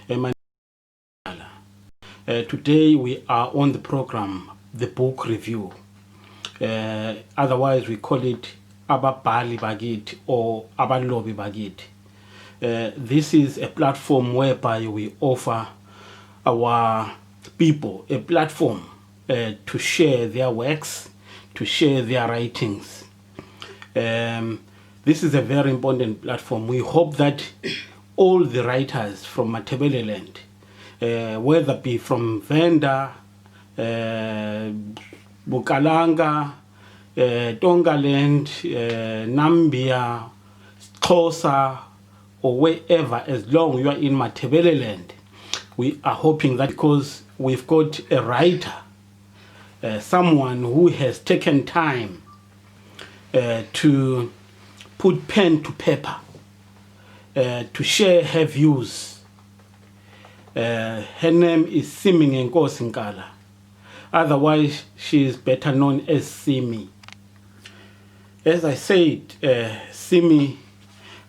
My name is Nkala. Today we are on the program, the book review. Otherwise we call it Ababhali Bagit or Abalobi Bagit. This is a platform whereby we offer our people a platform to share their works, to share their writings. This is a very important platform. We hope that all the writers from Matabeleland, whether it be from Venda, Bukalanga, Tongaland, Nambia, Xhosa, or wherever, as long you are in Matabeleland, we are hoping that because we've got a writer, someone who has taken time to put pen to paper, to share her views. Her name is Simingenkosi Nkala. Otherwise, she is better known as Simi. As I said, Simi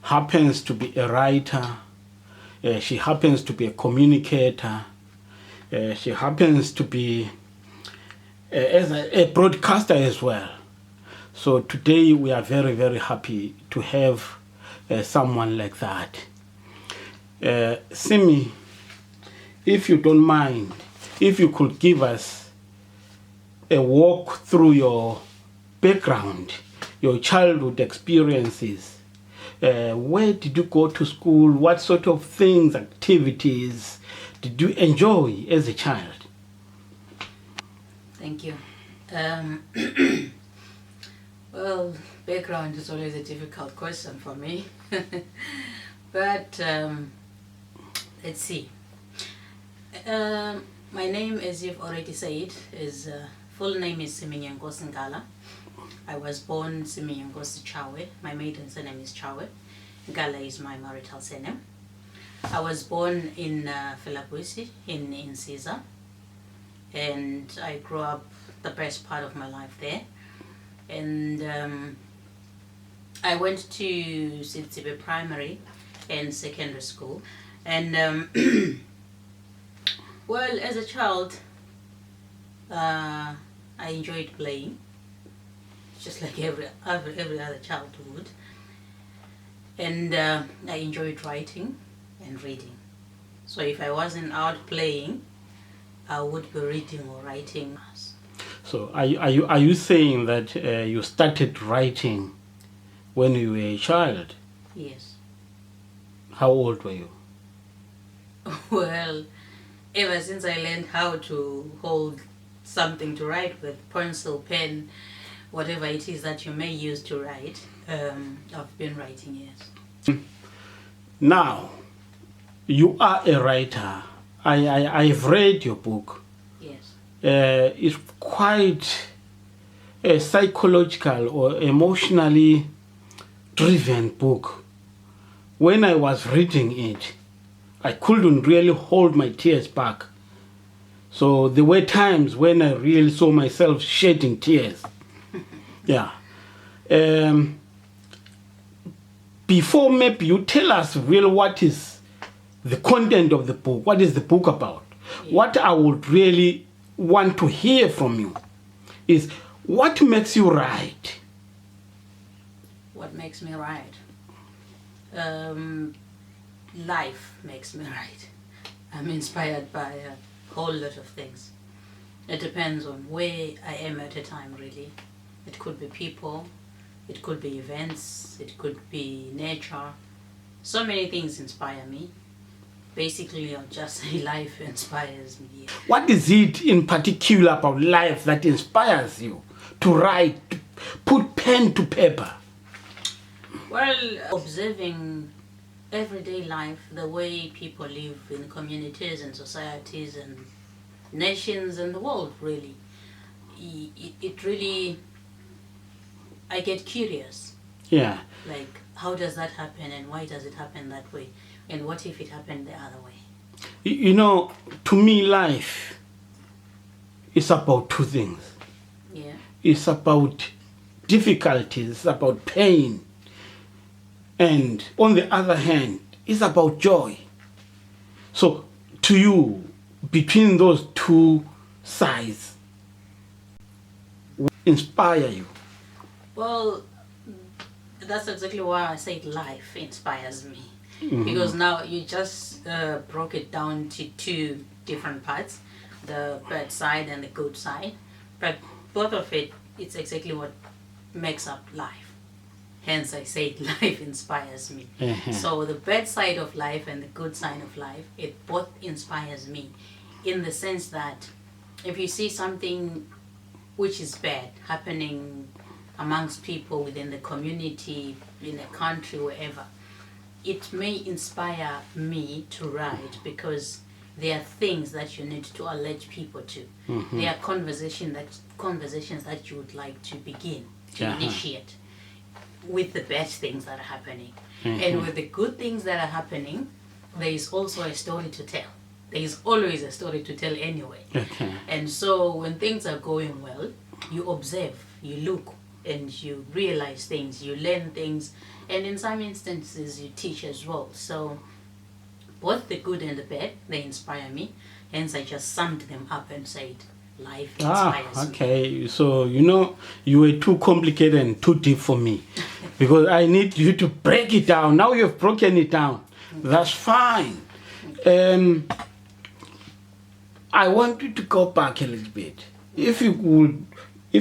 happens to be a writer. She happens to be a communicator. She happens to be a broadcaster as well. So today we are very, very happy to have someone like that. Simi, if you don't mind, if you could give us a walk through your background, your childhood experiences. Where did you go to school? What sort of things, activities did you enjoy as a child? Thank you. Well, background is always a difficult question for me. But let's see. My name, as you've already said, is full name is Simingenkosi Nkala. I was born Simingenkosi Chawe. My maiden surname is Chawe. Nkala is my marital surname. I was born in Felabuisi in Insiza, and I grew up the best part of my life there. And I went to Sitsibe Primary and Secondary School. And well, as a child, I enjoyed playing, just like every other child would. And I enjoyed writing and reading. So if I wasn't out playing, I would be reading or writing. So are you saying that you started writing when you were a child? Yes. How old were you? Well, ever since I learned how to hold something to write with, pencil, pen, whatever it is that you may use to write, I've been writing, yes. Now, you are a writer. I've read your book. Yes. It's quite a psychological or emotionally driven book. When I was reading it, I couldn't really hold my tears back. So there were times when I really saw myself shedding tears. Yeah. Before maybe you tell us really what is the content of the book, what is the book about? Yeah. What I would really want to hear from you is what makes you write? What makes me write? Life makes me write. I'm inspired by a whole lot of things. It depends on where I am at a time, really. It could be people, it could be events, it could be nature. So many things inspire me. Basically, I'll just say life inspires me. What is it in particular about life that inspires you to write, to put pen to paper? Well, observing everyday life, the way people live in communities and societies and nations and the world, really. It really, I get curious. Yeah. Like, how does that happen and why does it happen that way? And what if it happened the other way? You know, to me, life is about two things. Yeah. It's about difficulties, it's about pain. And on the other hand, it's about joy. So to you between those two sides inspire you? Well, that's exactly why I said life inspires me. Because now you just broke it down to two different parts, the bad side and the good side. But both of it, it's exactly what makes up life. Hence, I said life inspires me. So the bad side of life and the good side of life, it both inspires me, in the sense that if you see something which is bad happening amongst people within the community, in a country, wherever, it may inspire me to write, because there are things that you need to alert people to. There are conversations that you would like to begin to initiate with the bad things that are happening. And with the good things that are happening, there is also a story to tell. There is always a story to tell anyway. And so when things are going well, you observe, you look, and you realize things, you learn things, and in some instances you teach as well. So both the good and the bad, they inspire me. Hence I just summed them up and said life inspires me. Okay. So you were too complicated and too deep for me, because I need you to break it down. Now you've broken it down. That's fine. I want you to go back a little bit. If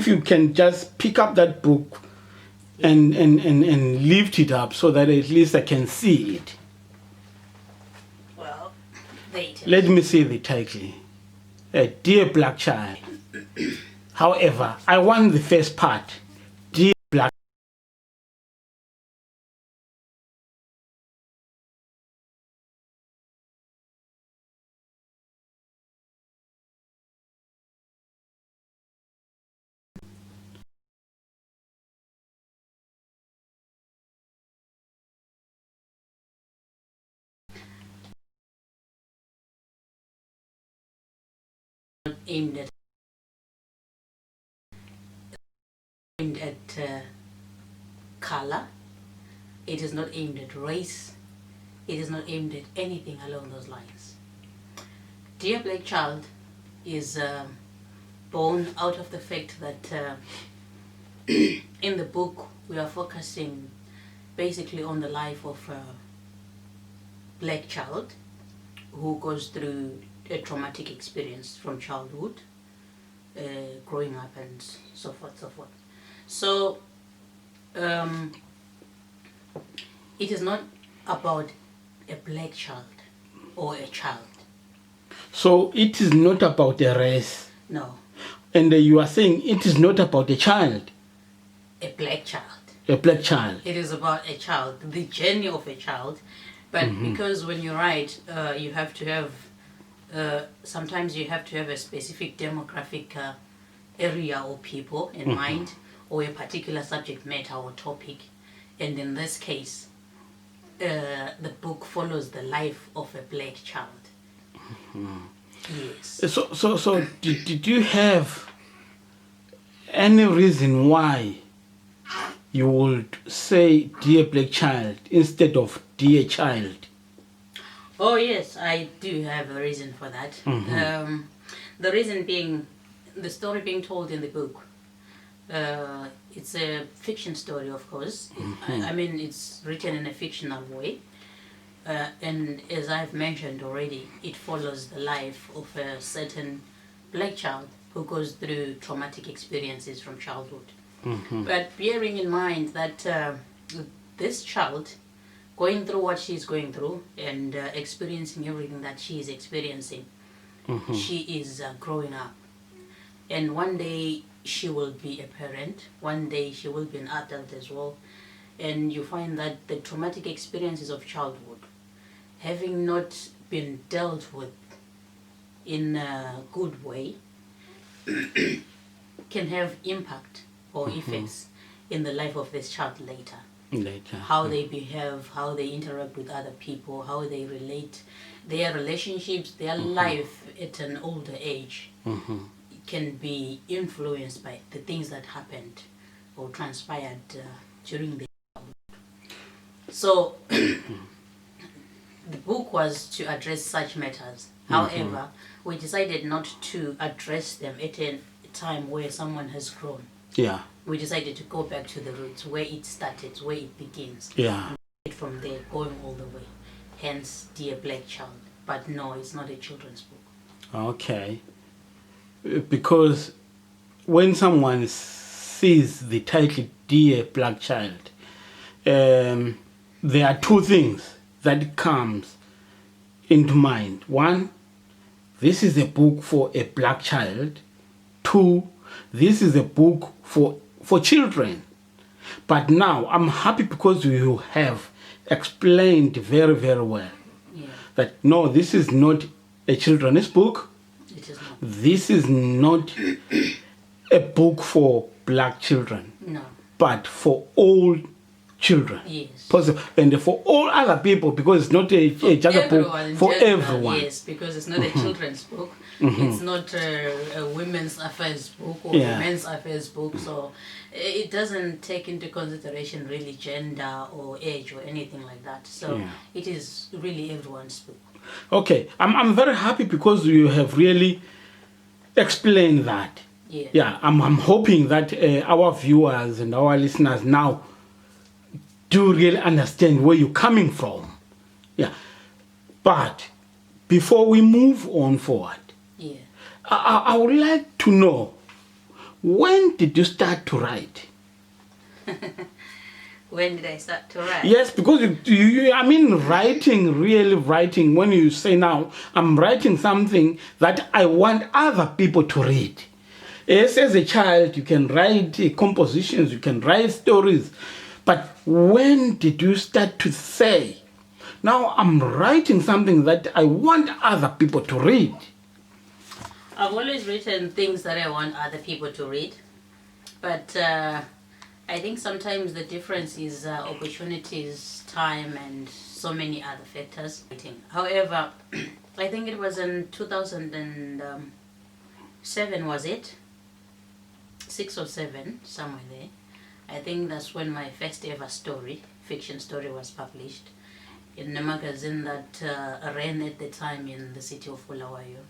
you can just pick up that book and lift it up so that at least I can see it. Well, let me see the title. Dear Black Child. However, I want the first part. Dear Black. aimed at color. It is not aimed at race. It is not aimed at anything along those lines. Dear Black Child is born out of the fact that in the book we are focusing basically on the life of a black child who goes through a traumatic experience from childhood, growing up and so forth, so forth. So it is not about a black child or a child. So it is not about a race. No. And you are saying it is not about a child. A black child. A black child. It is about a child, the journey of a child. But because when you write, you have to have, sometimes you have to have a specific demographic area or people in mind, or a particular subject matter or topic. And in this case, the book follows the life of a black child. Yes. So did you have any reason why you would say dear black child instead of dear child? Oh yes, I do have a reason for that. The reason being, the story being told in the book, it's a fiction story, of course. I mean, it's written in a fictional way. And as I've mentioned already, it follows the life of a certain black child who goes through traumatic experiences from childhood. But bearing in mind that this child, going through what she's going through and experiencing everything that she is experiencing, she is growing up. And one day she will be a parent, one day she will be an adult as well. And you find that the traumatic experiences of childhood, having not been dealt with in a good way, can have impact or effects in the life of this child later. How they behave, how they interact with other people, how they relate, their relationships, their life at an older age can be influenced by the things that happened or transpired during the childhood. So the book was to address such matters. However, we decided not to address them at a time where someone has grown. Yeah. We decided to go back to the roots, where it started, where it begins. Yeah. And from there, going all the way. Hence, Dear Black Child. But no, it's not a children's book. Okay. Because when someone sees the title Dear Black Child, there are two things that comes into mind. One, this is a book for a black child. Two, this is a book for children. But now I'm happy because you have explained very, very well that no, this is not a children's book. It is not. This is not a book for black children. No. But for all children. Yes. Possible. And for all other people, because it's not just a book for everyone. Yes, because it's not a children's book. It's not a women's affairs book or a men's affairs book. So it doesn't take into consideration really gender or age or anything like that. So it is really everyone's book. Okay. I'm very happy because you have really explained that. Yeah. Yeah. I'm hoping that our viewers and our listeners now do really understand where you're coming from. Yeah. But before we move on forward, I would like to know, when did you start to write? When did I start to write? Yes, because writing, when you say now, I'm writing something that I want other people to read. Yes, as a child, you can write compositions, you can write stories. But when did you start to say, now I'm writing something that I want other people to read? I've always written things that I want other people to read. But I think sometimes the difference is opportunities, time, and so many other factors. However, I think it was in 2007, was it? 6 or 7, somewhere there. I think that's when my first ever fiction story, was published in a magazine that ran at the time in the city of Bulawayo,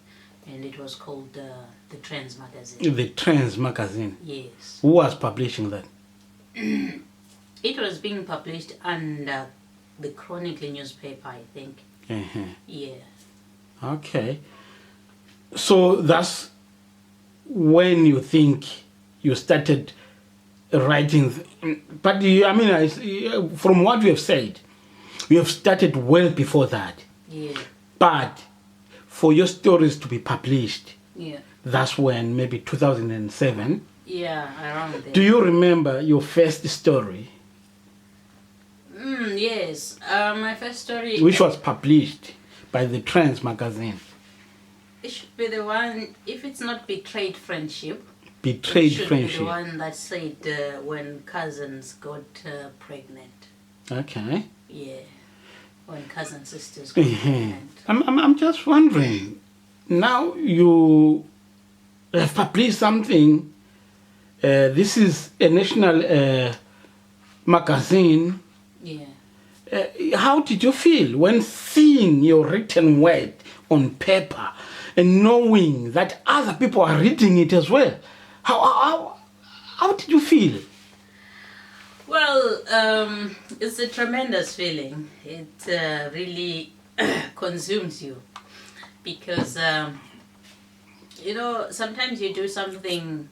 and it was called the Trends magazine. The Trends magazine? Yes. Who was publishing that? It was being published under the Chronicle newspaper, I think. Yeah. Okay. So that's when you think you started writing, but from what you have said, you have started well before that. Yeah. But for your stories to be published, yeah, that's when, maybe 2007. Yeah, around there. Do you remember your first story? Yes, my first story, which was published by the Trends magazine. It should be the one, if it's not Betrayed Friendship. Betrayed it should Friendship. Be the one that said when cousins got pregnant. Okay. Yeah, when cousin sisters got pregnant. I'm just wondering. Now you have published something. This is a national magazine. Yeah. How did you feel when seeing your written word on paper and knowing that other people are reading it as well? How did you feel? Well, it's a tremendous feeling. It really consumes you because, sometimes you do something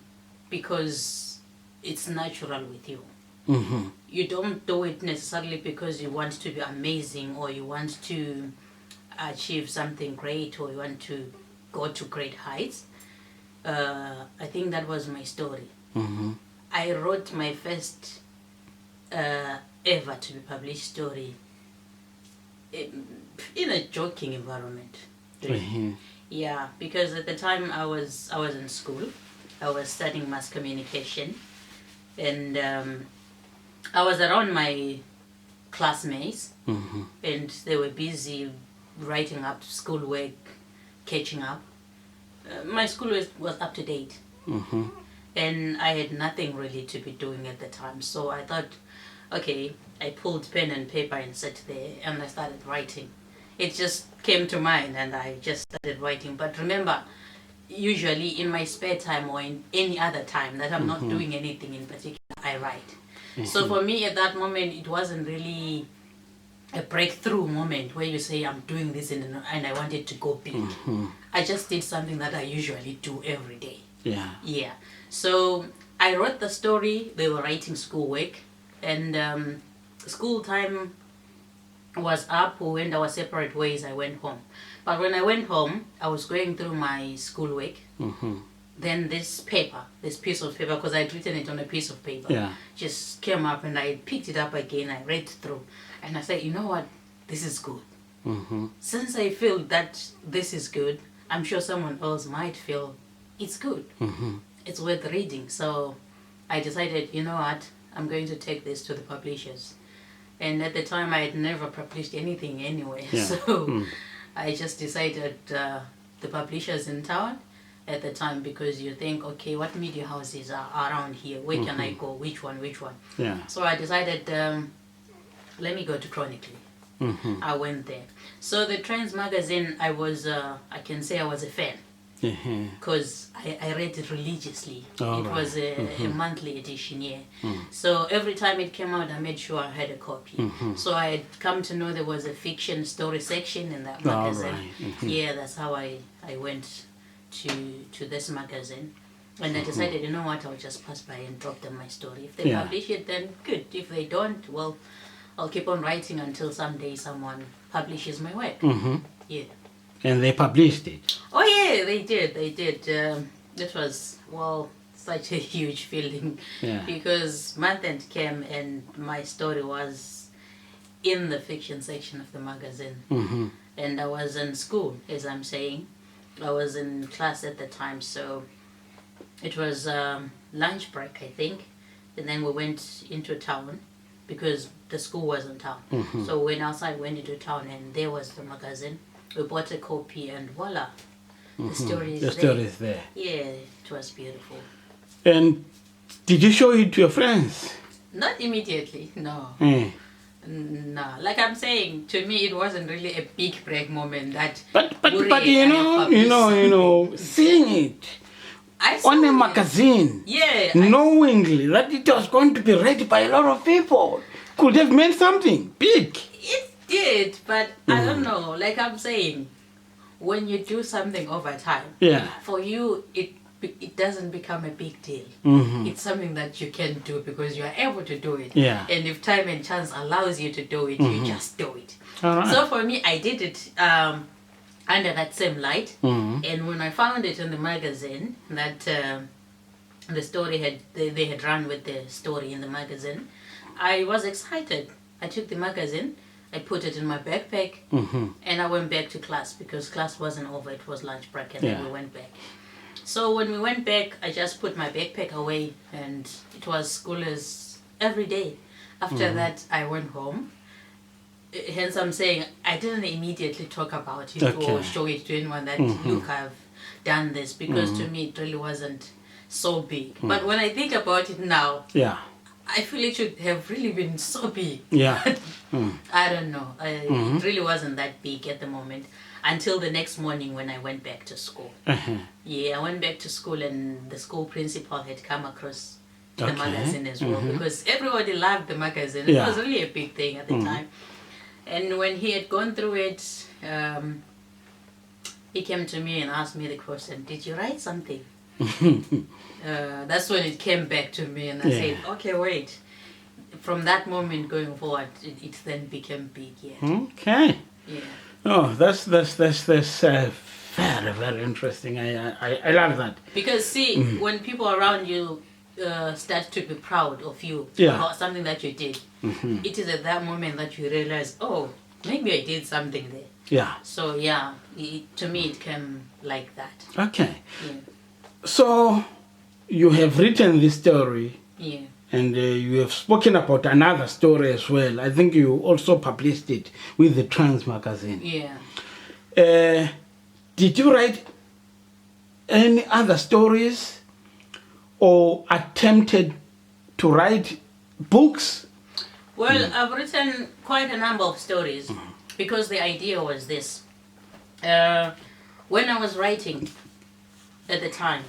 because it's natural with you. Mm-hmm. You don't do it necessarily because you want to be amazing or you want to achieve something great or you want to go to great heights. I think that was my story. Mm-hmm. I wrote my first ever to be published story in a joking environment. Mm-hmm. Yeah, because at the time I was in school. I was studying mass communication, and I was around my classmates, Mm-hmm. and they were busy writing up schoolwork, catching up. My school was up to date, Mm-hmm. and I had nothing really to be doing at the time. So I thought, okay, I pulled pen and paper and sat there, and I started writing. it just came to mind and I just started writing. But remember, usually in my spare time or in any other time that I'm not doing anything in particular, I write. So for me at that moment, it wasn't really a breakthrough moment where you say I'm doing this and I want it to go big. I just did something that I usually do every day. Yeah. So I wrote the story. They were writing schoolwork, and school time was up. We went our separate ways. I went home. But when I went home, I was going through my schoolwork. Then this piece of paper, because I'd written it on a piece of paper, just came up, and I picked it up again. I read through, and I said, you know what, this is good. Since I feel that this is good, I'm sure someone else might feel it's good. It's worth reading. So I decided, you know what, I'm going to take this to the publishers. And at the time, I had never published anything anyway. So I just decided the publishers in town at the time, because you think, okay, what media houses are around here? Where can I go? Which one? So I decided, let me go to Chronically. I went there. So the Trends magazine, I can say I was a fan, because I read it religiously. It was a monthly edition, So every time it came out, I made sure I had a copy. So I had come to know there was a fiction story section in that magazine. That's how I went to this magazine. And I decided, you know what, I'll just pass by and drop them my story. If they publish it, then good. If they don't, well, I'll keep on writing until someday someone publishes my work. And they published it? Oh yeah, they did. It was, well, such a huge feeling, because month end came and my story was in the fiction section of the magazine. And I was in school, as I'm saying. I was in class at the time, so it was lunch break, I think. And then we went into town, because the school was in town. So we went outside, went into town, and there was the magazine. We bought a copy, and voila, the story is there. Yeah, it was beautiful. And did you show it to your friends? Not immediately, no. No, like I'm saying, to me it wasn't really a big break moment. But you know, seeing it on a magazine, knowingly that it was going to be read by a lot of people, could have meant something big. It did, but I don't know. Like I'm saying, when you do something over time, for you it doesn't become a big deal. It's something that you can do because you are able to do it. And if time and chance allows you to do it, you just do it. So for me, I did it under that same light. And when I found it in the magazine that the story they had run with the story in the magazine, I was excited. I took the magazine, I put it in my backpack, and I went back to class, because class wasn't over, it was lunch break, and then we went back. So when we went back, I just put my backpack away, and it was school as every day. After that, I went home. Hence, I'm saying I didn't immediately talk about it or show it to anyone that, look, I've done this, because to me, it really wasn't so big. But when I think about it now, I feel it should have really been so big. I don't know. It really wasn't that big at the moment, until the next morning when I went back to school. I went back to school, and the school principal had come across the magazine as well, because everybody loved the magazine. It was really a big thing at the time. And when he had gone through it, he came to me and asked me the question, did you write something? That's when it came back to me, and I said, okay, wait. From that moment going forward, it then became big. Oh, that's very, very interesting. I love that. Because see, when people around you start to be proud of you about something that you did, it is at that moment that you realize, oh, maybe I did something there. So to me it came like that. So you have written this story, and you have spoken about another story as well. I think you also published it with the Trans magazine. Did you write any other stories or attempted to write books? Well, I've written quite a number of stories. because the idea was this. When I was writing at the time,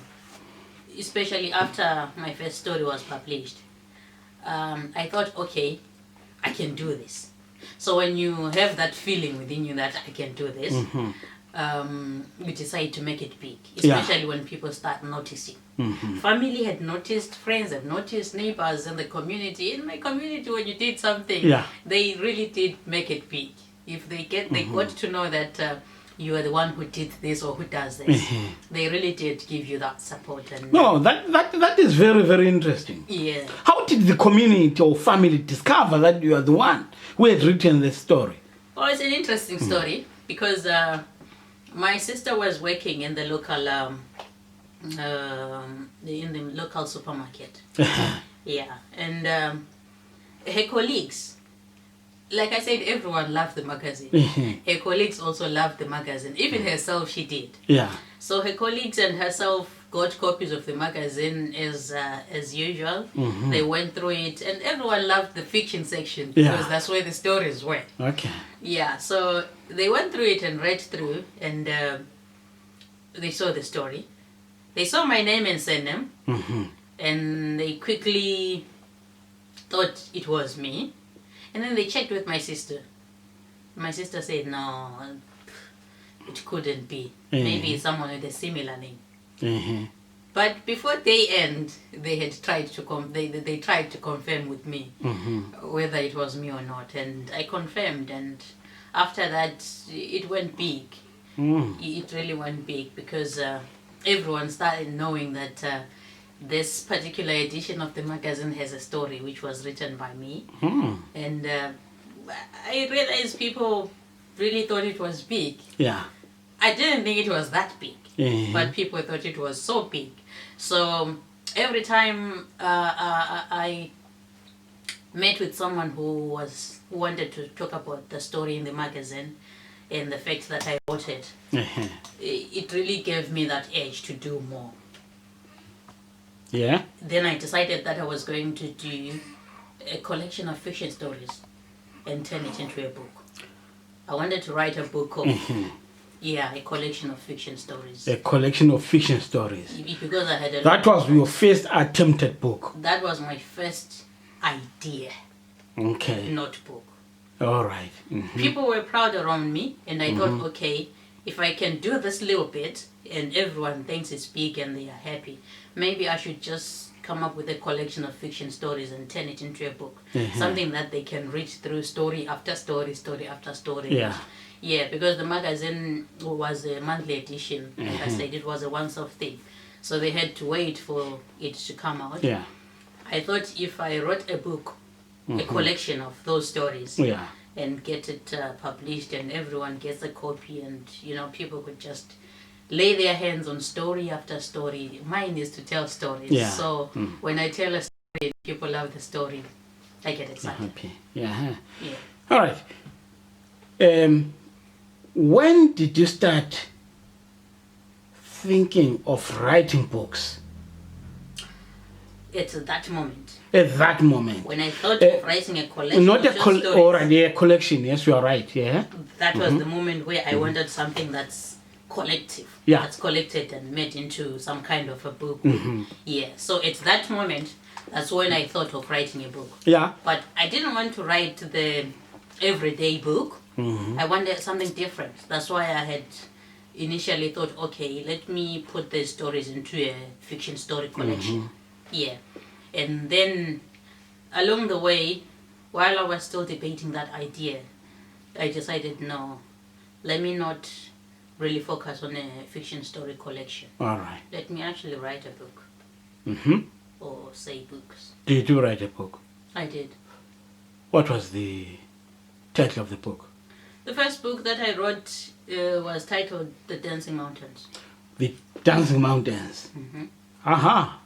especially after my first story was published, I thought, okay, I can do this. So when you have that feeling within you that I can do this, you decide to make it big, especially when people start noticing. Family had noticed, friends had noticed, neighbors in the community. In my community, when you did something, they really did make it big. If they got to know that you are the one who did this or who does this, they really did give you that support. And no, that is very, very interesting. Yeah. How did the community or family discover that you are the one who had written this story? Well, it's an interesting story because my sister was working in the local supermarket. Yeah, and her colleagues, like I said, everyone loved the magazine. Her colleagues also loved the magazine. Even herself, she did. Yeah. So her colleagues and herself got copies of the magazine as usual. They went through it, and everyone loved the fiction section because that's where the stories were. Okay. Yeah, so they went through it and read through, and they saw the story. They saw my name and surname, and they quickly thought it was me. And then they checked with my sister. My sister said, no, it couldn't be. Maybe it's someone with a similar name. But before they end, they had tried to they tried to confirm with me whether it was me or not, and I confirmed. And after that, it went big. It really went big because everyone started knowing that this particular edition of the magazine has a story which was written by me. And I realized people really thought it was big. Yeah. I didn't think it was that big, but people thought it was so big. So every time I met with someone who wanted to talk about the story in the magazine and the fact that I wrote it, it really gave me that edge to do more. Yeah. Then I decided that I was going to do a collection of fiction stories and turn it into a book. I wanted to write a book of, a collection of fiction stories. A collection of fiction stories. Because I had That was your first attempted book. That was my first idea. Okay. Notebook. All right. People were proud around me, and I thought, okay, if I can do this little bit and everyone thinks it's big and they are happy, maybe I should just come up with a collection of fiction stories and turn it into a book. Something that they can read through story after story, story after story. Yeah. Yeah, because the magazine was a monthly edition. Like I said, it was a once-off thing. So they had to wait for it to come out. Yeah. I thought if I wrote a book, a collection of those stories, and get it published and everyone gets a copy, and people could just lay their hands on story after story. Mine is to tell stories. So when I tell a story, people love the story, I get excited. Happy. Yeah. All right. When did you start thinking of writing books? It's at that moment. At that moment. When I thought of writing a collection not of a collection. Yes, you are right. Yeah. That was the moment where I wanted something that's collective. Yeah. That's collected and made into some kind of a book. Yeah. So it's that moment. That's when I thought of writing a book. Yeah. But I didn't want to write the everyday book. I wanted something different. That's why I had initially thought, okay, let me put the stories into a fiction story collection. Yeah. And then along the way, while I was still debating that idea, I decided, no, let me not really focus on a fiction story collection. All right. Let me actually write a book. Or say books. Did you write a book? I did. What was the title of the book? The first book that I wrote was titled The Dancing Mountains. The Dancing Mountains. Aha.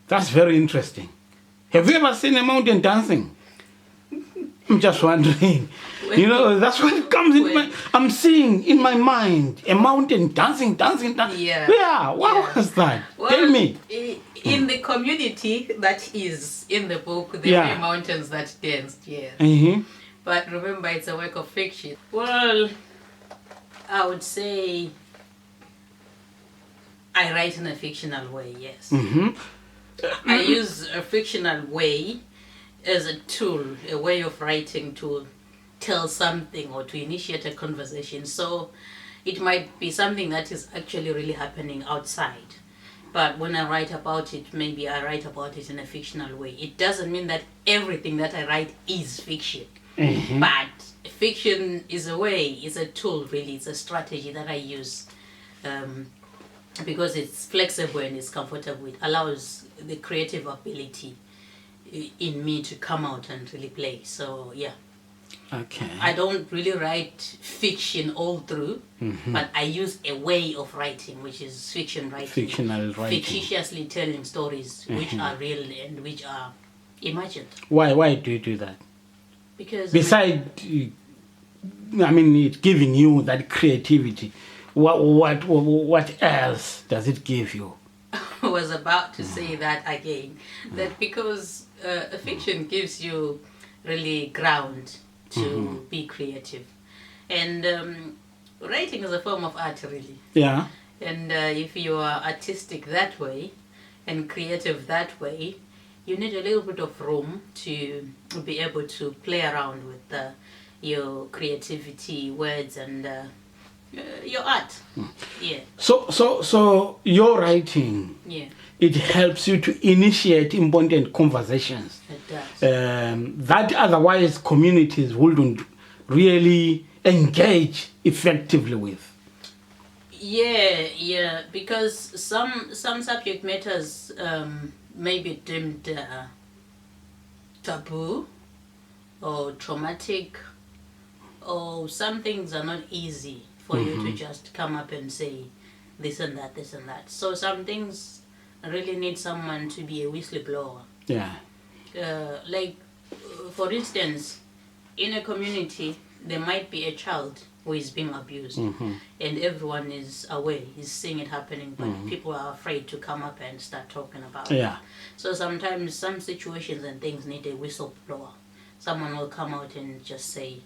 That's very interesting. Have you ever seen a mountain dancing? I'm just wondering. That's what comes in my... I'm seeing in my mind a mountain dancing. Yeah. What was that? Well, Tell me. In the community that is in the book, there were mountains that danced, But remember, it's a work of fiction. Well, I would say I write in a fictional way, yes. I use a fictional way as a tool, a way of writing to tell something or to initiate a conversation. So it might be something that is actually really happening outside. But when I write about it, maybe I write about it in a fictional way. It doesn't mean that everything that I write is fiction. But fiction is a way, it's a tool really, it's a strategy that I use because it's flexible and it's comfortable. It allows the creative ability in me to come out and really play. So yeah. Okay. I don't really write fiction all through, but I use a way of writing, which is fiction writing. Fictional writing. Fictitiously telling stories which are real and which are imagined. Why do you do that? Because Besides, it giving you that creativity, what else does it give you? I was about to say that again, that because a fiction gives you really ground to be creative. And writing is a form of art, really. Yeah. And if you are artistic that way and creative that way, you need a little bit of room to be able to play around with your creativity, words, and your art. Yeah. So your writing, Yeah. it helps you to initiate important conversations It does. that otherwise communities wouldn't really engage effectively with. Yeah, because some subject matters may be deemed taboo or traumatic, or some things are not easy for you to just come up and say this and that, this and that. So some things really need someone to be a whistleblower. Yeah. For instance, in a community, there might be a child who is being abused, and everyone is aware, is seeing it happening, but people are afraid to come up and start talking about it. Yeah. So sometimes some situations and things need a whistleblower. Someone will come out and just say,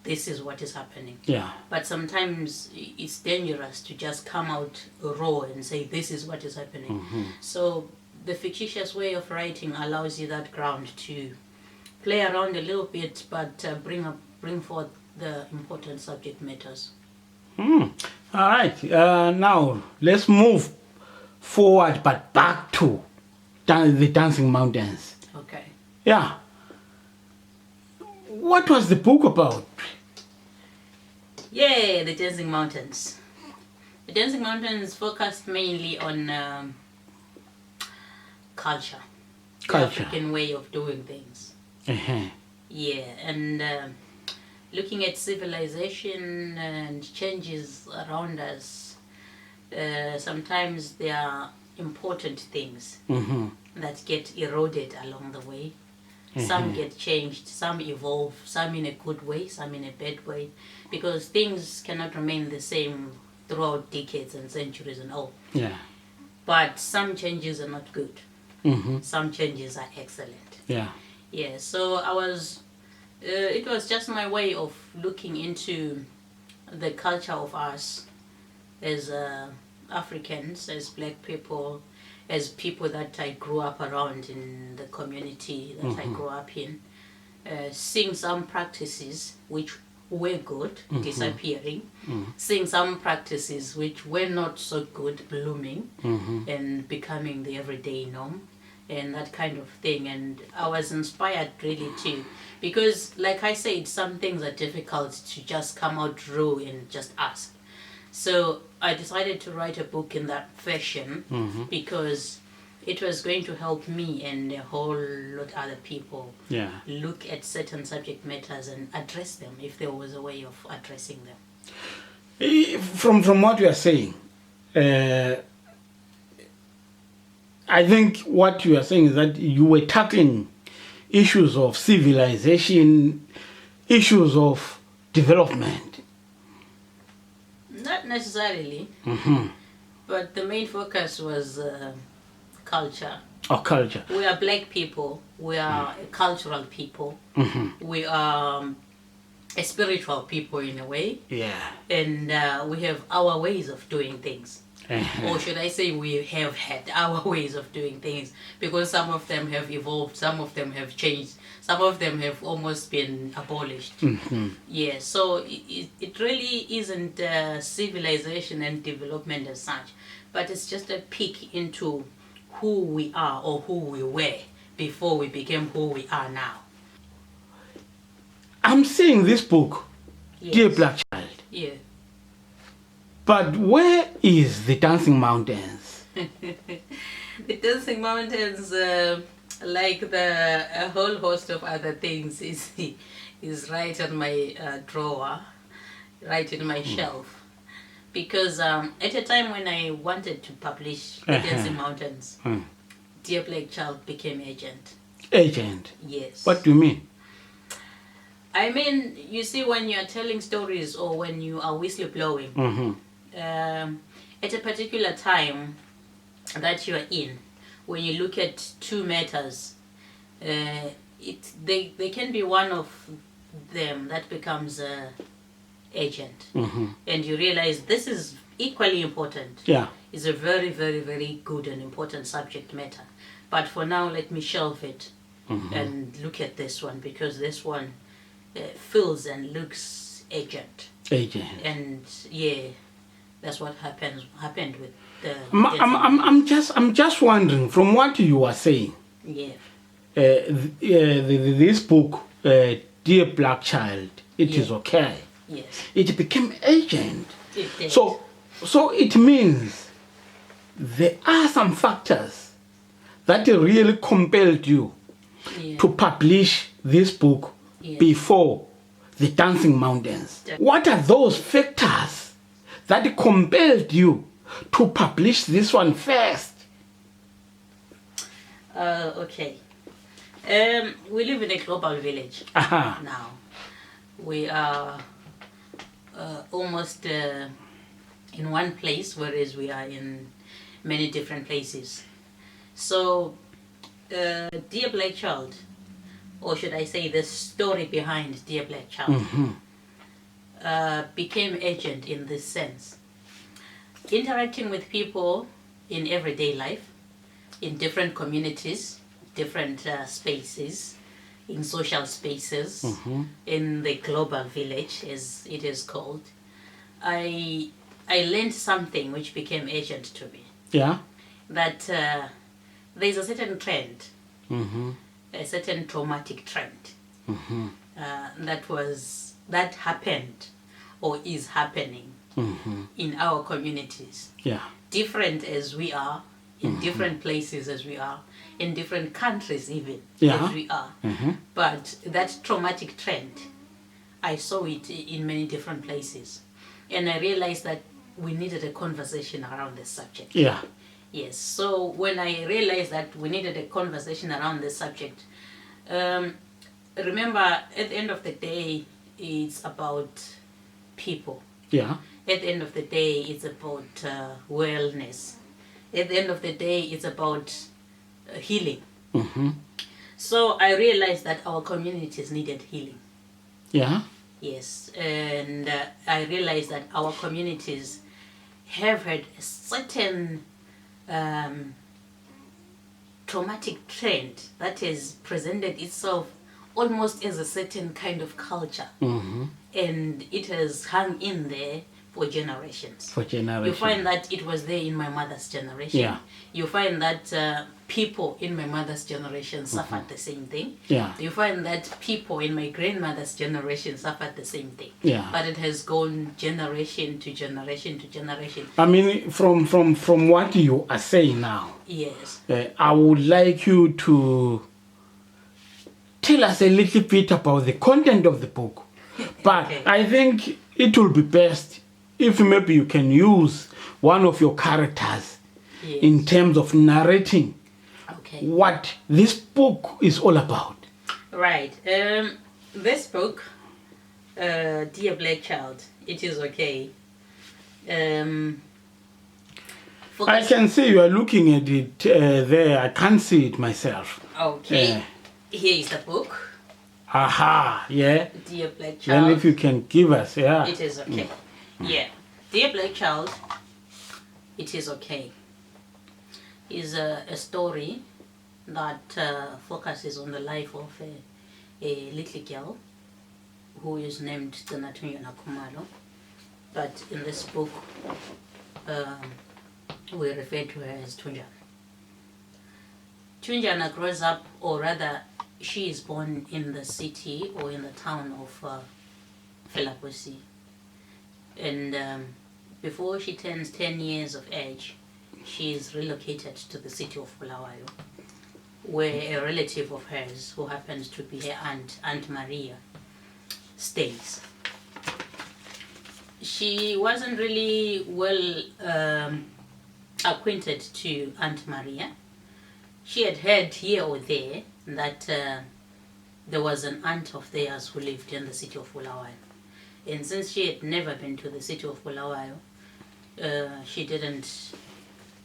this is what is happening. Yeah. But sometimes it's dangerous to just come out raw and say, this is what is happening. So the fictitious way of writing allows you that ground to play around a little bit, but bring forth the important subject matters. All right. Now let's move forward, but back to the Dancing Mountains. Okay. Yeah. What was the book about? Yeah, the Dancing Mountains. The Dancing Mountains focused mainly on culture. The African way of doing things. Yeah, and looking at civilization and changes around us. Sometimes there are important things that get eroded along the way. Some get changed, some evolve, some in a good way, some in a bad way, because things cannot remain the same throughout decades and centuries and all. Yeah. But some changes are not good. Some changes are excellent. Yeah. Yeah, so it was just my way of looking into the culture of us as Africans, as black people, as people that I grew up around in the community that I grew up in, seeing some practices which were good disappearing, seeing some practices which were not so good blooming and becoming the everyday norm and that kind of thing. And I was inspired really too, because like I said, some things are difficult to just come out raw and just ask. So I decided to write a book in that fashion because it was going to help me and a whole lot of other people look at certain subject matters and address them if there was a way of addressing them. From what you are saying, I think what you are saying is that you were tackling issues of civilization, issues of development. Not necessarily, but the main focus was culture. Oh, culture. We are black people. We are a cultural people. We are a spiritual people in a way. Yeah. And we have our ways of doing things. Or should I say we have had our ways of doing things, because some of them have evolved, some of them have changed, some of them have almost been abolished. Yeah, so it really isn't civilization and development as such, but it's just a peek into who we are or who we were before we became who we are now. I'm seeing this book, Yes. Dear Black Child. Yeah. But where is the Dancing Mountains? The Dancing Mountains, like a whole host of other things, is right on my drawer, right in my shelf. Because at a time when I wanted to publish The Dancing Mountains, Dear Black Child became agent. Agent? Yes. What do you mean? I mean, you see, when you're telling stories or when you are whistleblowing, at a particular time that you're in, when you look at two matters, they can be one of them that becomes agent, and you realize this is equally important. Yeah. It's a very, very, very good and important subject matter. But for now, let me shelve it and look at this one, because this one feels and looks agent. Agent. And yeah, that's what happened with the. I'm just wondering, from what you are saying, Yeah. this book, Dear Black Child, it is okay. Yes. It became agent. It did. So it means there are some factors that really compelled you to publish this book before The Dancing Mountains. Yeah. What are those factors that compelled you to publish this one first? Okay. We live in a global village now. We are almost in one place, whereas we are in many different places. So, Dear Black Child, or should I say the story behind Dear Black Child, became agent in this sense. Interacting with people in everyday life, in different communities, different spaces, in social spaces, in the global village, as it is called, I learned something which became agent to me. Yeah. That there's a certain trend, a certain traumatic trend that happened or is happening in our communities. Yeah. Different as we are, in different places as we are, in different countries even as we are. But that traumatic trend, I saw it in many different places. And I realized that we needed a conversation around this subject. Yeah. Yes, so when I realized that we needed a conversation around this subject, remember, at the end of the day, it's about people. Yeah. At the end of the day, it's about wellness. At the end of the day, it's about healing. So I realized that our communities needed healing. Yeah. Yes, and I realized that our communities have had a certain traumatic trend that has presented itself almost as a certain kind of culture, and it has hung in there for generations. For generations. You find that it was there in my mother's generation. Yeah. You find that people in my mother's generation suffered the same thing. Yeah. You find that people in my grandmother's generation suffered the same thing. Yeah. But it has gone generation to generation to generation. I mean, from what you are saying now, Yes. I would like you to tell us a little bit about the content of the book. But Okay. I think it will be best if maybe you can use one of your characters Yes. in terms of narrating Okay. what this book is all about. Right. This book, Dear Black Child, it is okay. I Focus- can see you are looking at it there. I can't see it myself. Okay. Here is the book. Aha, yeah. Dear Black Child. Then if you can give us, yeah. It is okay. Yeah. Dear Black Child, it is okay. Is a story that focuses on the life of a little girl who is named Tunjana. But in this book, we refer to her as Tunjana. Tunjana grows up, or rather, she is born in the city or in the town of Filaposi. And before she turns 10 years of age, she is relocated to the city of Bulawayo, where a relative of hers, who happens to be her Aunt Maria, stays. She wasn't really well acquainted to Aunt Maria. She had heard here or there that there was an aunt of theirs who lived in the city of Bulawayo. And since she had never been to the city of Bulawayo, she didn't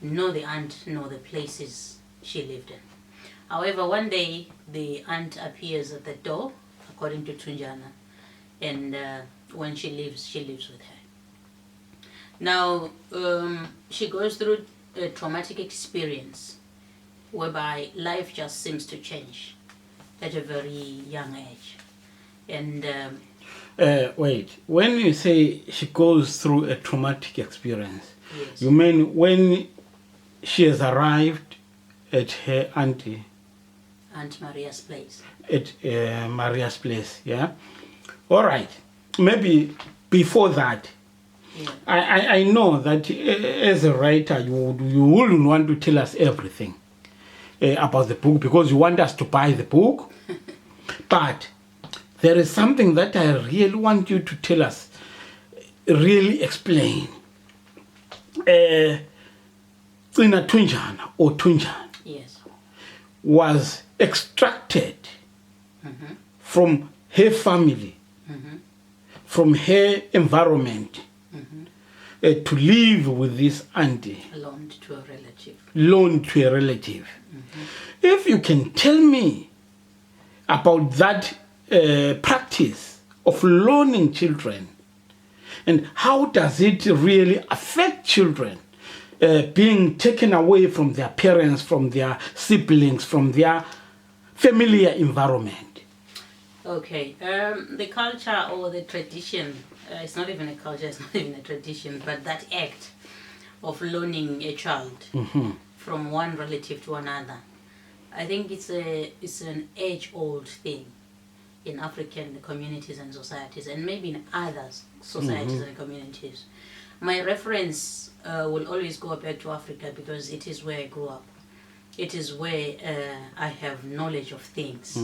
know the aunt nor the places she lived in. However, one day the aunt appears at the door, according to Tunjana, and when she leaves with her. Now, she goes through a traumatic experience whereby life just seems to change at a very young age. And wait, when you say she goes through a traumatic experience, yes. You mean when she has arrived at her auntie? Aunt Maria's place. At Maria's place, yeah? All right. Maybe before that, Yeah. I know that as a writer, you wouldn't want to tell us everything about the book because you want us to buy the book. But there is something that I really want you to tell us, really explain. Tunjana or Tunjana Yes. was extracted from her family, from her environment, to live with this auntie. Loaned to a relative. Loaned to a relative. If you can tell me about that practice of loaning children, and how does it really affect children being taken away from their parents, from their siblings, from their familiar environment? Okay, the culture or the tradition, it's not even a culture, it's not even a tradition, but that act of loaning a child from one relative to another, I think it's an age-old thing in African communities and societies, and maybe in other societies and communities. My reference will always go back to Africa because it is where I grew up. It is where I have knowledge of things.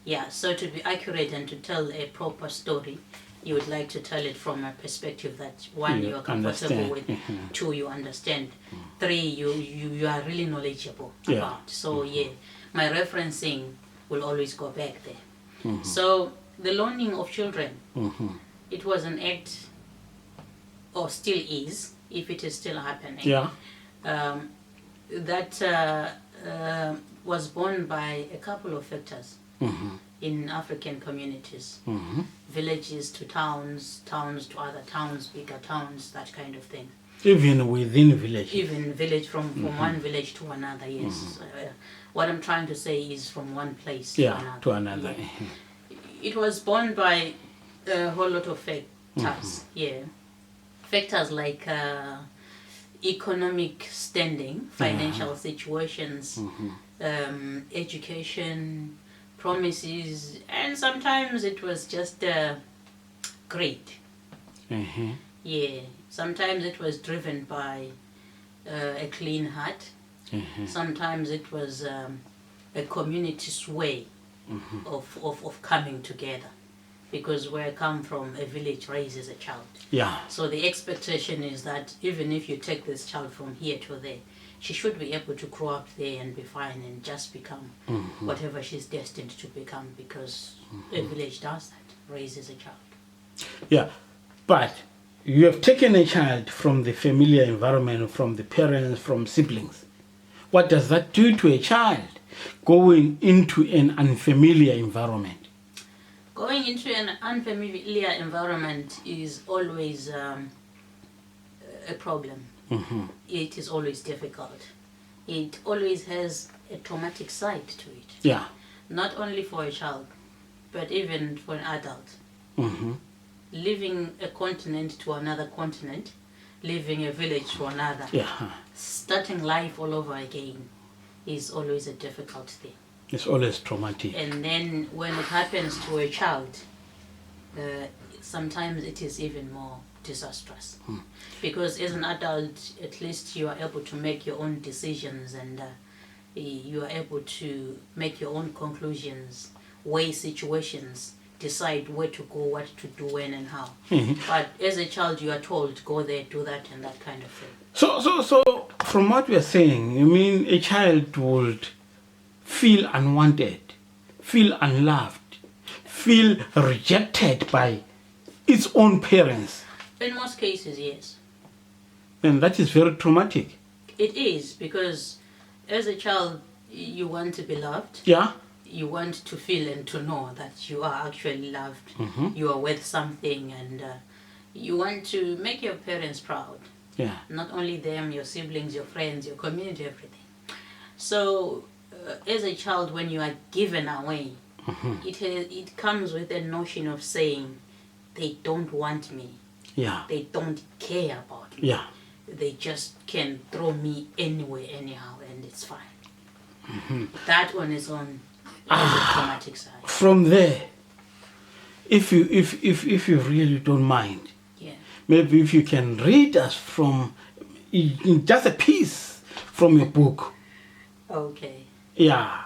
Yeah, so to be accurate and to tell a proper story, you would like to tell it from a perspective that, one, you are comfortable with, two, you understand, three, you are really knowledgeable about. So yeah, my referencing will always go back there. So the loaning of children, it was an act, or still is, if it is still happening. Yeah. That was born by a couple of factors in African communities. Villages to towns, towns to other towns, bigger towns, that kind of thing. Even within village. Even village, from one village to another, yes. What I'm trying to say is from one place to another. Yeah. It was born by a whole lot of factors, Factors like economic standing, financial situations, education, promises, and sometimes it was just greed. Yeah, sometimes it was driven by a clean heart. Sometimes it was a community's way of coming together. Because where I come from, a village raises a child. Yeah. So the expectation is that even if you take this child from here to there, she should be able to grow up there and be fine and just become whatever she's destined to become, because a village does that, raises a child. Yeah, but you have taken a child from the familiar environment, from the parents, from siblings. What does that do to a child going into an unfamiliar environment? Going into an unfamiliar environment is always a problem. It is always difficult. It always has a traumatic side to it. Yeah. Not only for a child, but even for an adult. Leaving a continent to another continent, leaving a village to another, starting life all over again is always a difficult thing. It's always traumatic. And then when it happens to a child, sometimes it is even more disastrous. Because as an adult, at least you are able to make your own decisions and you are able to make your own conclusions, weigh situations, decide where to go, what to do, when and how. But as a child, you are told, go there, do that, and that kind of thing. So from what we are saying, you mean a child would feel unwanted, feel unloved, feel rejected by its own parents? In most cases, yes. And that is very traumatic. It is, because as a child, you want to be loved. Yeah. You want to feel and to know that you are actually loved, you are worth something, and you want to make your parents proud. Yeah. Not only them, your siblings, your friends, your community, everything. So, as a child, when you are given away, it comes with a notion of saying, they don't want me. Yeah. They don't care about me. Yeah. They just can throw me anywhere, anyhow, and it's fine. That on its own is a traumatic side. From there, if you really don't mind, maybe if you can read us from just a piece from your book. Okay. Yeah.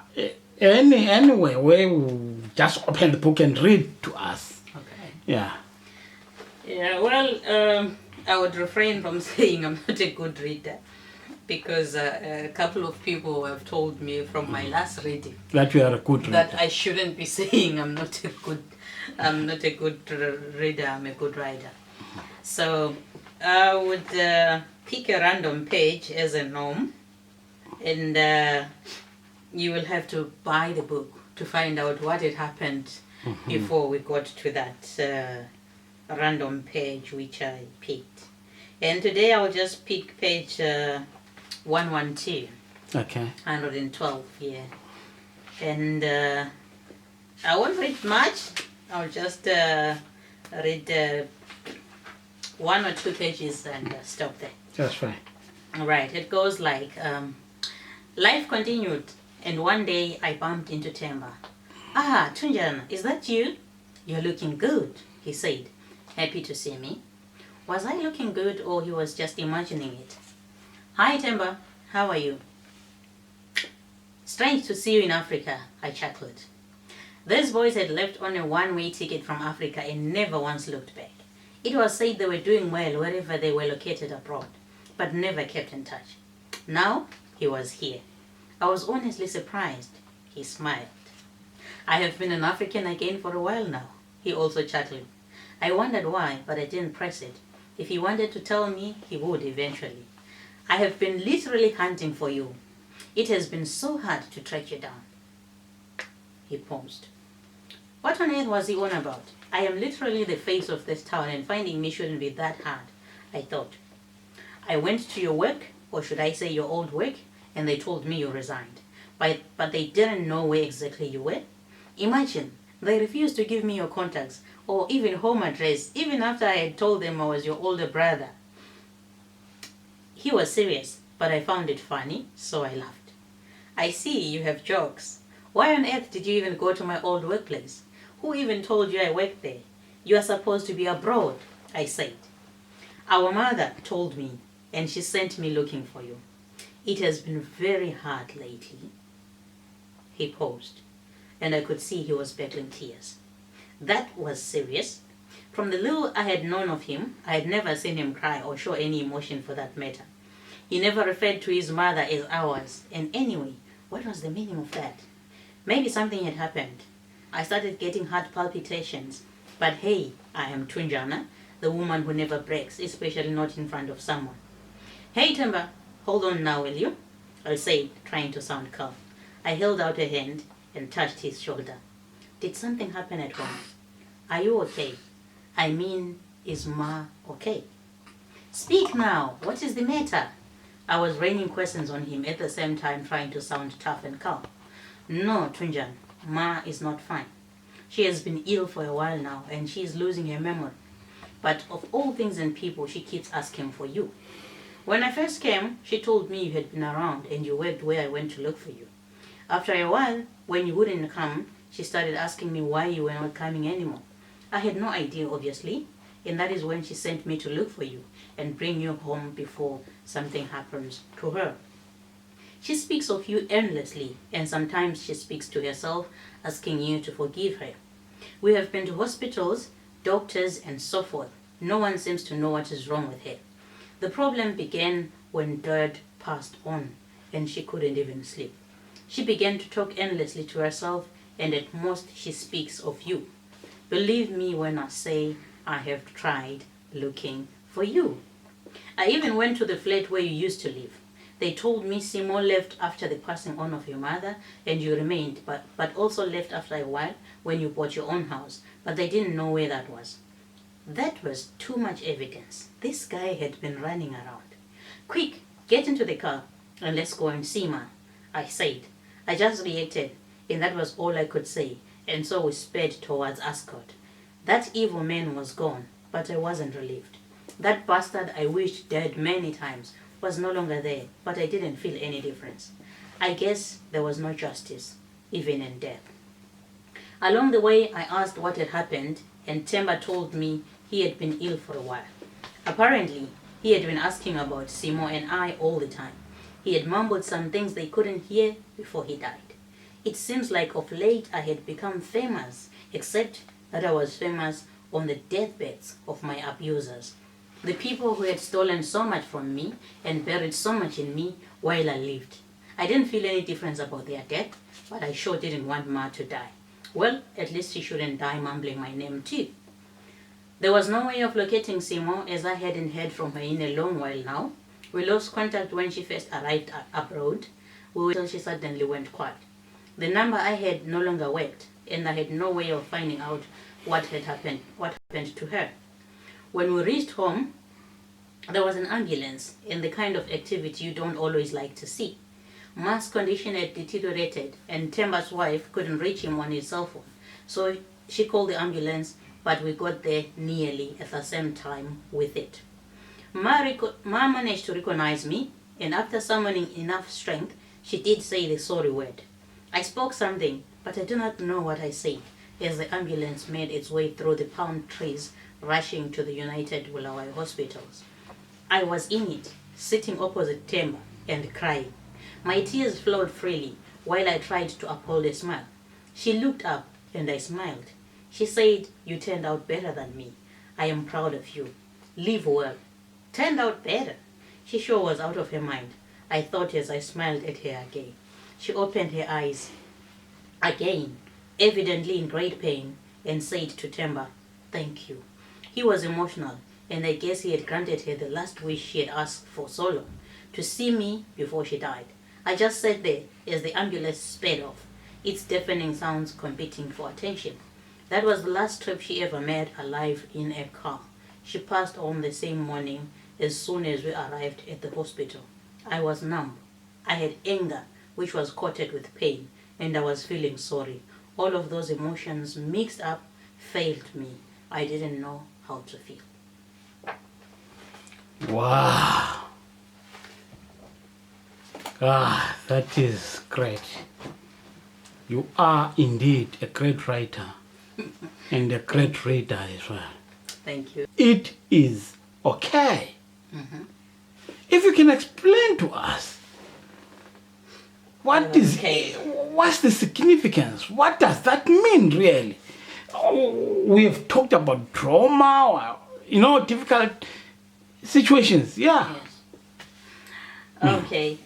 Anywhere where we just open the book and read to us. Okay. Yeah. Yeah, well, I would refrain from saying I'm not a good reader, because a couple of people have told me from my last reading that you are a good reader. That I shouldn't be saying I'm not a good reader, I'm a good writer. So I would pick a random page as a norm, and you will have to buy the book to find out what had happened before we got to that random page which I picked. And today I'll just pick page 112. Okay. 112, yeah. And I won't read much. I'll just read 1 or 2 pages and stop there. That's fine. All right, it goes like, life continued, and one day I bumped into Temba. Ah, Tunjana, is that you? You're looking good, he said, happy to see me. Was I looking good, or he was just imagining it? Hi, Temba, how are you? Strange to see you in Africa, I chuckled. These boys had left on a one-way ticket from Africa and never once looked back. It was said they were doing well wherever they were located abroad, but never kept in touch. Now, he was here. I was honestly surprised. He smiled. I have been an African again for a while now, he also chuckled. I wondered why, but I didn't press it. If he wanted to tell me, he would eventually. I have been literally hunting for you. It has been so hard to track you down. He paused. What on earth was he on about? I am literally the face of this town, and finding me shouldn't be that hard, I thought. I went to your work, or should I say your old work, and they told me you resigned. But they didn't know where exactly you were. Imagine, they refused to give me your contacts, or even home address, even after I had told them I was your older brother. He was serious, but I found it funny, so I laughed. I see you have jokes. Why on earth did you even go to my old workplace? Who even told you I worked there? You are supposed to be abroad, I said. Our mother told me, and she sent me looking for you. It has been very hard lately. He paused, and I could see he was battling tears. That was serious. From the little I had known of him, I had never seen him cry or show any emotion for that matter. He never referred to his mother as ours, and anyway, what was the meaning of that? Maybe something had happened. I started getting heart palpitations. But hey, I am Tunjana, the woman who never breaks, especially not in front of someone. Hey, Temba, hold on now, will you? I said, trying to sound calm. I held out a hand and touched his shoulder. Did something happen at home? Are you okay? I mean, is Ma okay? Speak now. What is the matter? I was raining questions on him at the same time trying to sound tough and calm. No, Tunjana, Ma is not fine. She has been ill for a while now and she is losing her memory. But of all things and people, she keeps asking for you. When I first came, she told me you had been around and you worked where I went to look for you. After a while, when you wouldn't come, she started asking me why you were not coming anymore. I had no idea, obviously, and that is when she sent me to look for you and bring you home before something happens to her. She speaks of you endlessly, and sometimes she speaks to herself, asking you to forgive her. We have been to hospitals, doctors, and so forth. No one seems to know what is wrong with her. The problem began when Dad passed on, and she couldn't even sleep. She began to talk endlessly to herself, and at most she speaks of you. Believe me when I say I have tried looking for you. I even went to the flat where you used to live. They told me Simo left after the passing on of your mother and you remained, but also left after a while when you bought your own house, but they didn't know where that was. That was too much evidence. This guy had been running around. Quick, get into the car and let's go and see Ma, I said. I just reacted, and that was all I could say, and so we sped towards Ascot. That evil man was gone, but I wasn't relieved. That bastard I wished dead many times was no longer there, but I didn't feel any difference. I guess there was no justice, even in death. Along the way, I asked what had happened, and Temba told me he had been ill for a while. Apparently, he had been asking about Simo and I all the time. He had mumbled some things they couldn't hear before he died. It seems like of late I had become famous, except that I was famous on the deathbeds of my abusers. The people who had stolen so much from me and buried so much in me while I lived. I didn't feel any difference about their death, but I sure didn't want Ma to die. Well, at least she shouldn't die mumbling my name too. There was no way of locating Simo, as I hadn't heard from her in a long while now. We lost contact when she first arrived abroad. We waited until she suddenly went quiet. The number I had no longer worked, and I had no way of finding out what happened to her. When we reached home, there was an ambulance and the kind of activity you don't always like to see. Ma's condition had deteriorated and Temba's wife couldn't reach him on his cell phone. So she called the ambulance, but we got there nearly at the same time with it. Ma managed to recognize me, and after summoning enough strength, she did say the sorry word. I spoke something, but I do not know what I said, as the ambulance made its way through the palm trees, rushing to the United Bulawayo hospitals. I was in it, sitting opposite Temba and crying. My tears flowed freely while I tried to uphold a smile. She looked up and I smiled. She said, "You turned out better than me. I am proud of you. Live well." Turned out better? She sure was out of her mind, I thought as I smiled at her again. She opened her eyes again, evidently in great pain, and said to Temba, "Thank you." He was emotional, and I guess he had granted her the last wish she had asked for so long, to see me before she died. I just sat there as the ambulance sped off, its deafening sounds competing for attention. That was the last trip she ever made alive in a car. She passed on the same morning as soon as we arrived at the hospital. I was numb. I had anger, which was coated with pain, and I was feeling sorry. All of those emotions mixed up failed me. I didn't know how to feel. Wow. That is great. You are indeed a great writer and a great reader as well. Thank you. It is okay. If you can explain to us what's the significance? What does that mean really? We have talked about trauma, or, difficult situations. Yeah. Yes. Okay.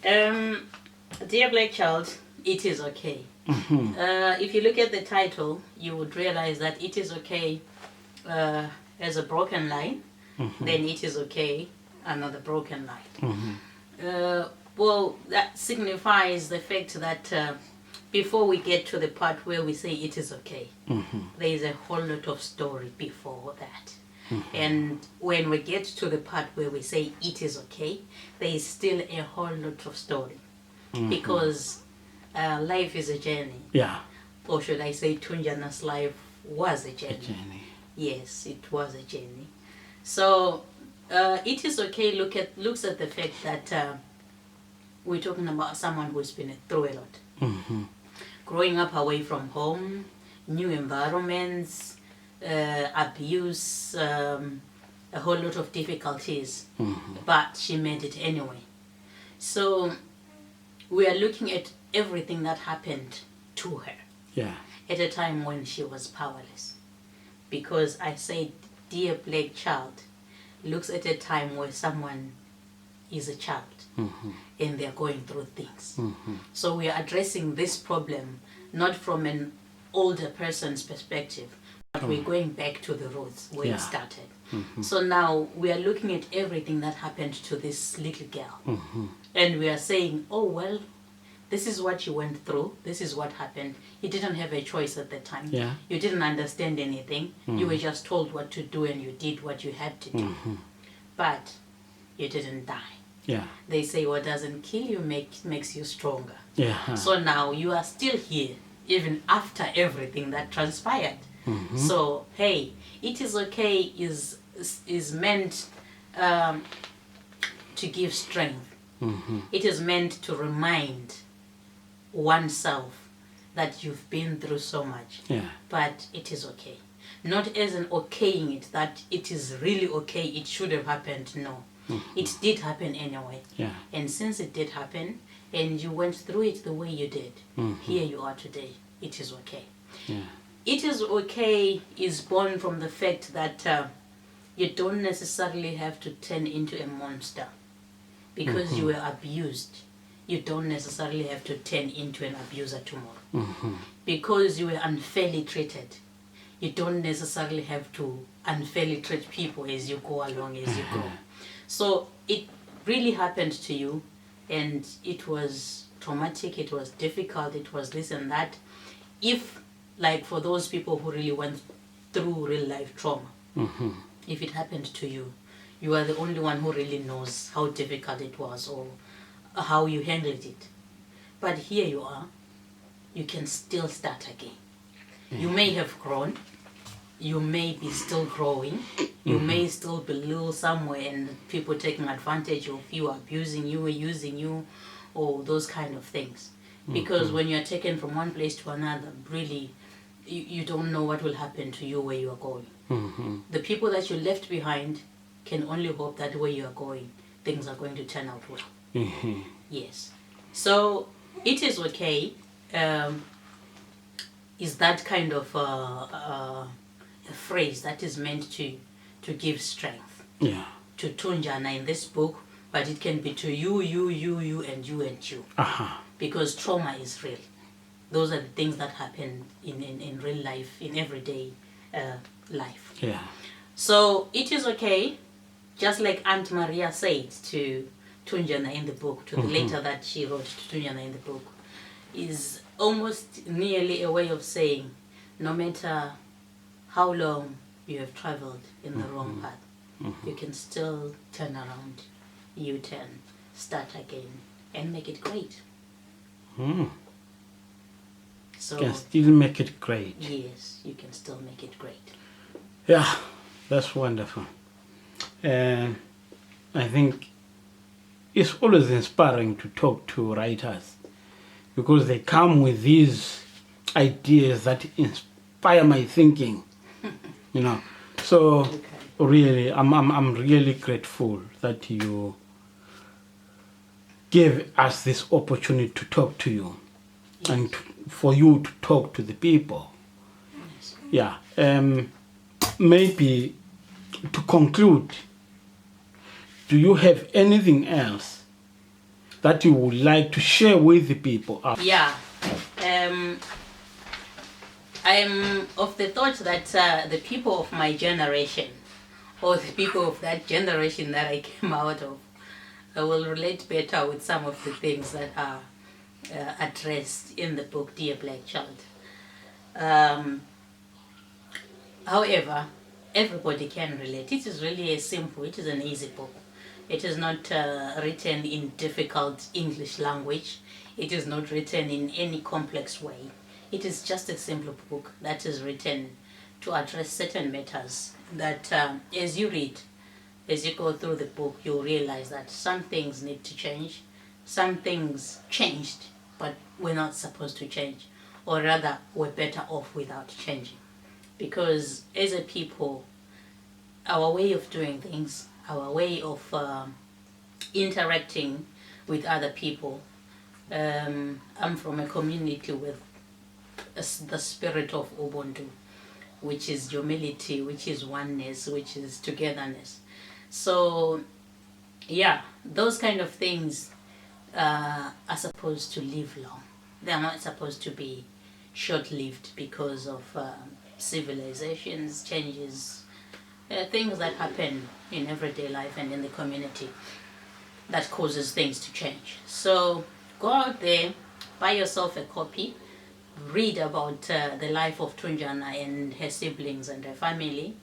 Dear Black Child, it is okay. If you look at the title, you would realize that it is okay as a broken line, then it is okay, another broken line. Well, that signifies the fact that before we get to the part where we say it is okay, there is a whole lot of story before that. And when we get to the part where we say it is okay, there is still a whole lot of story. Because life is a journey. Yeah. Or should I say Tunjana's life was a journey. A journey. Yes, it was a journey. So it is okay looks at the fact that we're talking about someone who's been through a lot. Growing up away from home, new environments, abuse, a whole lot of difficulties, but she made it anyway. So we are looking at everything that happened to her at a time when she was powerless. Because I said, dear black child, looks at a time where someone is a child and they're going through things. So we are addressing this problem not from an older person's perspective, but we're going back to the roots where it started. So now we are looking at everything that happened to this little girl. And we are saying, oh, well, this is what you went through. This is what happened. You didn't have a choice at the time. You didn't understand anything. You were just told what to do and you did what you had to do. But you didn't die. They say what doesn't kill you makes you stronger. So now you are still here, even after everything that transpired. So, hey, it is okay is meant to give strength. It is meant to remind oneself that you've been through so much, but it is okay. Not as an okaying it, that it is really okay, it should have happened. No, it did happen anyway. And since it did happen, and you went through it the way you did, here you are today. It is okay. It is okay is born from the fact that you don't necessarily have to turn into a monster. Because you were abused, you don't necessarily have to turn into an abuser tomorrow. Because you were unfairly treated, you don't necessarily have to unfairly treat people as you go along, as you go. So it really happened to you, and it was traumatic, it was difficult, it was this and that. If, like for those people who really went through real life trauma, if it happened to you, you are the only one who really knows how difficult it was or how you handled it. But here you are, you can still start again. You may have grown, you may be still growing, you may still be little somewhere and people taking advantage of you, abusing you, using you, or those kind of things. Because when you're taken from one place to another, really, you don't know what will happen to you where you are going. The people that you left behind can only hope that where you are going, things are going to turn out well. Yes. So it is okay. Is that kind of a phrase that is meant to give strength to Tunjana in this book, but it can be to you, and you. Because trauma is real. Those are the things that happen in real life, in everyday life. So it is okay. Just like Aunt Maria said to Tunjana in the book, to the letter that she wrote to Tunjana in the book, is almost nearly a way of saying, no matter how long you have traveled in the wrong path, you can still turn around, U-turn, start again, and make it great. So, you can still make it great. Yes, you can still make it great. Yeah, that's wonderful. And I think it's always inspiring to talk to writers because they come with these ideas that inspire my thinking, So really, I'm really grateful that you gave us this opportunity to talk to you and for you to talk to the people. Maybe to conclude, do you have anything else that you would like to share with the people? I'm of the thought that the people of my generation, or the people of that generation that I came out of, will relate better with some of the things that are addressed in the book Dear Black Child. However, everybody can relate. It is really a simple, it is an easy book. It is not written in difficult English language. It is not written in any complex way. It is just a simple book that is written to address certain matters that as you read, as you go through the book, you'll realize that some things need to change. Some things changed, but we're not supposed to change. Or rather, we're better off without changing. Because as a people, our way of doing things, our way of interacting with other people, I'm from a community with the spirit of Ubuntu, which is humility, which is oneness, which is togetherness. So, yeah, those kind of things are supposed to live long. They are not supposed to be short-lived because of civilizations, changes, things that happen in everyday life and in the community that causes things to change. So go out there, buy yourself a copy, read about the life of Tunjana and her siblings and her family,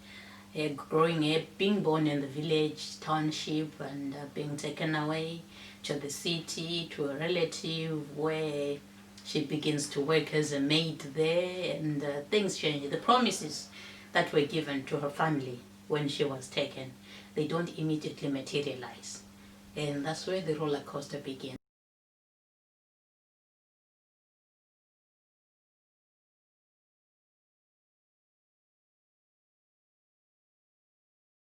growing up, being born in the village, township, and being taken away to the city, to a relative where she begins to work as a maid there, and things change. The promises that were given to her family when she was taken, they don't immediately materialize. And that's where the roller coaster begins.